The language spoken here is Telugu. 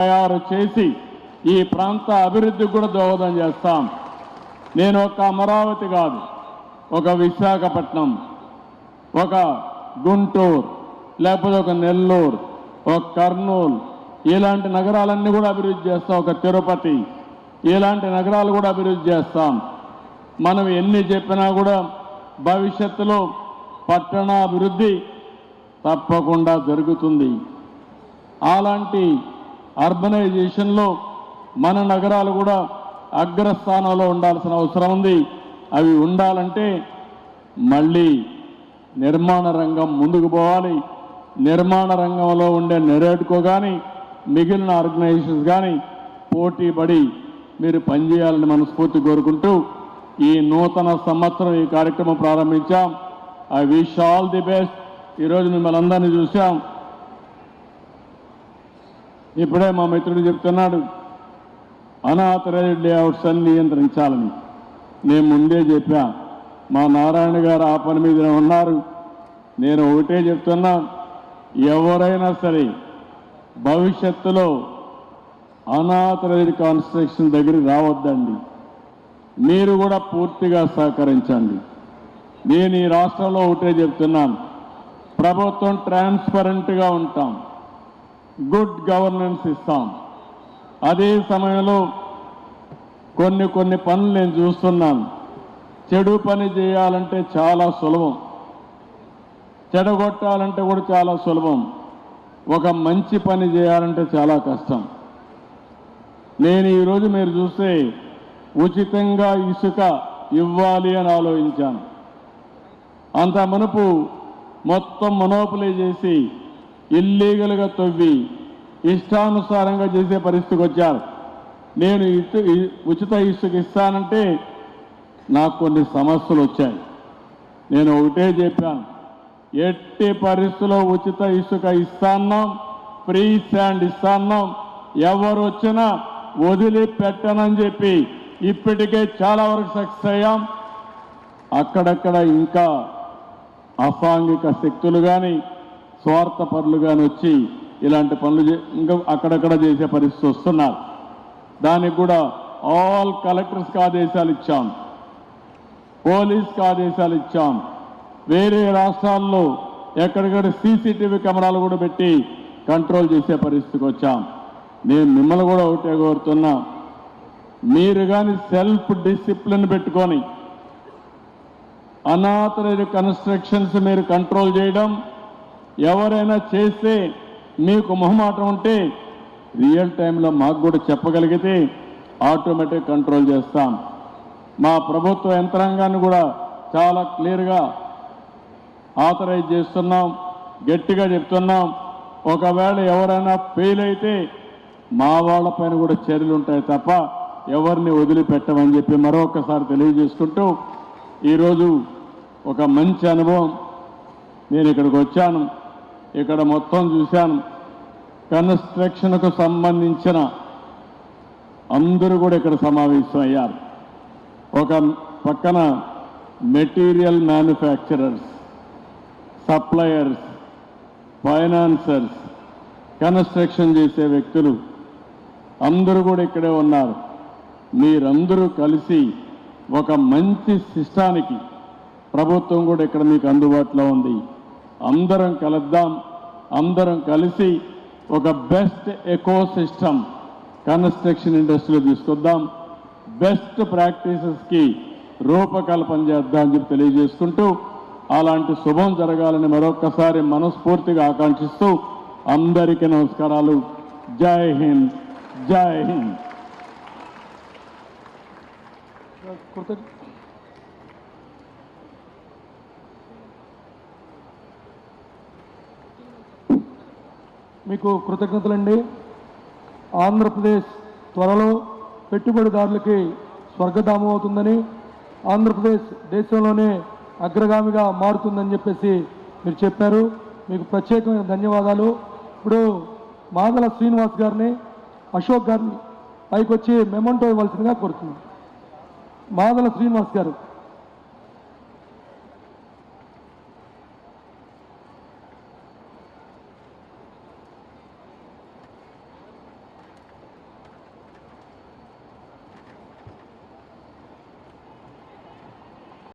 తయారు చేసి ఈ ప్రాంత అభివృద్ధికి కూడా దోహదం చేస్తాం. నేను ఒక అమరావతి కాదు, ఒక విశాఖపట్నం, ఒక గుంటూరు, లేకపోతే ఒక నెల్లూరు, ఒక కర్నూలు, ఇలాంటి నగరాలన్నీ కూడా అభివృద్ధి చేస్తాం. ఒక తిరుపతి, ఇలాంటి నగరాలు కూడా అభివృద్ధి చేస్తాం. మనం ఎన్ని చెప్పినా కూడా భవిష్యత్తులో పట్టణ అభివృద్ధి తప్పకుండా జరుగుతుంది. అలాంటి అర్బనైజేషన్లో మన నగరాలు కూడా అగ్రస్థానంలో ఉండాల్సిన అవసరం ఉంది. అవి ఉండాలంటే మళ్ళీ నిర్మాణ రంగం ముందుకు పోవాలి. నిర్మాణ రంగంలో ఉండే నెరేడ్కో కానీ మిగిలిన ఆర్గనైజేషన్స్ కానీ పోటీ పడి మీరు పనిచేయాలని మనస్ఫూర్తి కోరుకుంటూ ఈ నూతన సంవత్సరం ఈ కార్యక్రమం ప్రారంభించాం. I wish all the best. ఈరోజు మిమ్మల్ని అందరినీ చూసాం. ఇప్పుడే మా మిత్రుడు చెప్తున్నాడు అనాథరైజ్డ్ లేఅవుట్స్ అన్ని నియంత్రించాలని. నేను ముందే చెప్పా, మా నారాయణ గారు ఆ పని మీద ఉన్నారు. నేను ఒకటే చెప్తున్నా, ఎవరైనా సరే భవిష్యత్తులో అనాథరైజ్డ్ కన్స్ట్రక్షన్ దగ్గరికి రావద్దండి. మీరు కూడా పూర్తిగా సహకరించండి. నేను ఈ రాష్ట్రంలో ఒకటే చెప్తున్నాను, ప్రభుత్వం ట్రాన్స్పరెంట్గా ఉంటాం, గుడ్ గవర్నెన్స్ ఇస్తాం. అదే సమయంలో కొన్ని పనులు నేను చూస్తున్నాను. చెడు పని చేయాలంటే చాలా సులభం, చెడగొట్టాలంటే కూడా చాలా సులభం. ఒక మంచి పని చేయాలంటే చాలా కష్టం. నేను ఈరోజు మీరు చూస్తే ఉచితంగా ఇసుక ఇవ్వాలి అని ఆలోచించాను. అంత మునుపు మొత్తం మొనోపలీ చేసి ఇల్లీగల్గా తవ్వి ఇష్టానుసారంగా చేసే పరిస్థితికి వచ్చారు. నేను ఉచిత ఇసుక ఇస్తానంటే నాకు కొన్ని సమస్యలు వచ్చాయి. నేను ఒకటే చెప్పాను, ఎట్టి పరిస్థితుల్లో ఉచిత ఇసుక ఇస్తాన్నాం, ఫ్రీ శాండ్ ఇస్తాన్నాం, ఎవరు వచ్చినా వదిలిపెట్టనని చెప్పి ఇప్పటికే చాలా వరకు సక్సెస్ అయ్యాం. అక్కడక్కడ ఇంకా అసాంఘిక శక్తులు కానీ స్వార్థపరులు కానీ వచ్చి ఇలాంటి పనులు ఇంకా అక్కడక్కడ చేసే పరిస్థితి వస్తున్నారు. దానికి కూడా ఆల్ కలెక్టర్స్కి ఆదేశాలు ఇచ్చాం, పోలీస్కి ఆదేశాలు ఇచ్చాం. వేరే రాష్ట్రాల్లో ఎక్కడిక్కడ సీసీటీవీ కెమెరాలు కూడా పెట్టి కంట్రోల్ చేసే పరిస్థితికి వచ్చాం. నేను మిమ్మల్ని కూడా ఒకటే కోరుతున్నా, మీరు కానీ సెల్ఫ్ డిసిప్లిన్ పెట్టుకొని అనాథరైజ్డ్ కన్స్ట్రక్షన్స్ మీరు కంట్రోల్ చేయడం, ఎవరైనా చేస్తే మీకు మొహమాటం ఉంటే రియల్ టైంలో మాకు కూడా చెప్పగలిగితే ఆటోమేటిక్ కంట్రోల్ చేస్తాం. మా ప్రభుత్వ యంత్రాంగాన్ని కూడా చాలా క్లియర్గా ఆథరైజ్ చేస్తున్నాం, గట్టిగా చెప్తున్నాం. ఒకవేళ ఎవరైనా ఫెయిల్ అయితే మా వాళ్ళపైన కూడా చర్యలు ఉంటాయి తప్ప ఎవరిని వదిలిపెట్టమని చెప్పి మరొకసారి తెలియజేసుకుంటూ, ఈరోజు ఒక మంచి అనుభవం. నేను ఇక్కడికి వచ్చాను, ఇక్కడ మొత్తం చూశాను. కన్స్ట్రక్షన్కు సంబంధించిన అందరూ కూడా ఇక్కడ సమావేశం అయ్యారు. ఒక పక్కన material manufacturers, suppliers, financiers, construction చేసే వ్యక్తులు అందరూ కూడా ఇక్కడే ఉన్నారు. మీరందరూ కలిసి ఒక మంచి సిస్టానికి ప్రభుత్వం కూడా ఇక్కడ మీకు అందుబాటులో ఉంది. అందరం కలుద్దాం, అందరం కలిసి ఒక బెస్ట్ ఎకో సిస్టమ్ కన్స్ట్రక్షన్ ఇండస్ట్రీలో తీసుకొద్దాం, బెస్ట్ ప్రాక్టీసెస్కి రూపకల్పన చేద్దాం అని చెప్పి తెలియజేసుకుంటూ, అలాంటి శుభం జరగాలని మరొక్కసారి మనస్ఫూర్తిగా ఆకాంక్షిస్తూ అందరికీ నమస్కారాలు. జై హింద్, జై హింద్. మీకు కృతజ్ఞతలండి. ఆంధ్రప్రదేశ్ త్వరలో పెట్టుబడిదారులకి స్వర్గధామం అవుతుందని, ఆంధ్రప్రదేశ్ దేశంలోనే అగ్రగామిగా మారుతుందని చెప్పేసి మీరు చెప్పారు. మీకు ప్రత్యేకమైన ధన్యవాదాలు. ఇప్పుడు మాదల శ్రీనివాస్ గారిని, అశోక్ గారిని పైకి వచ్చి మెమంటో ఇవ్వాల్సిందిగా కోరుతున్నాను. మాదల శ్రీనివాస్ గారు.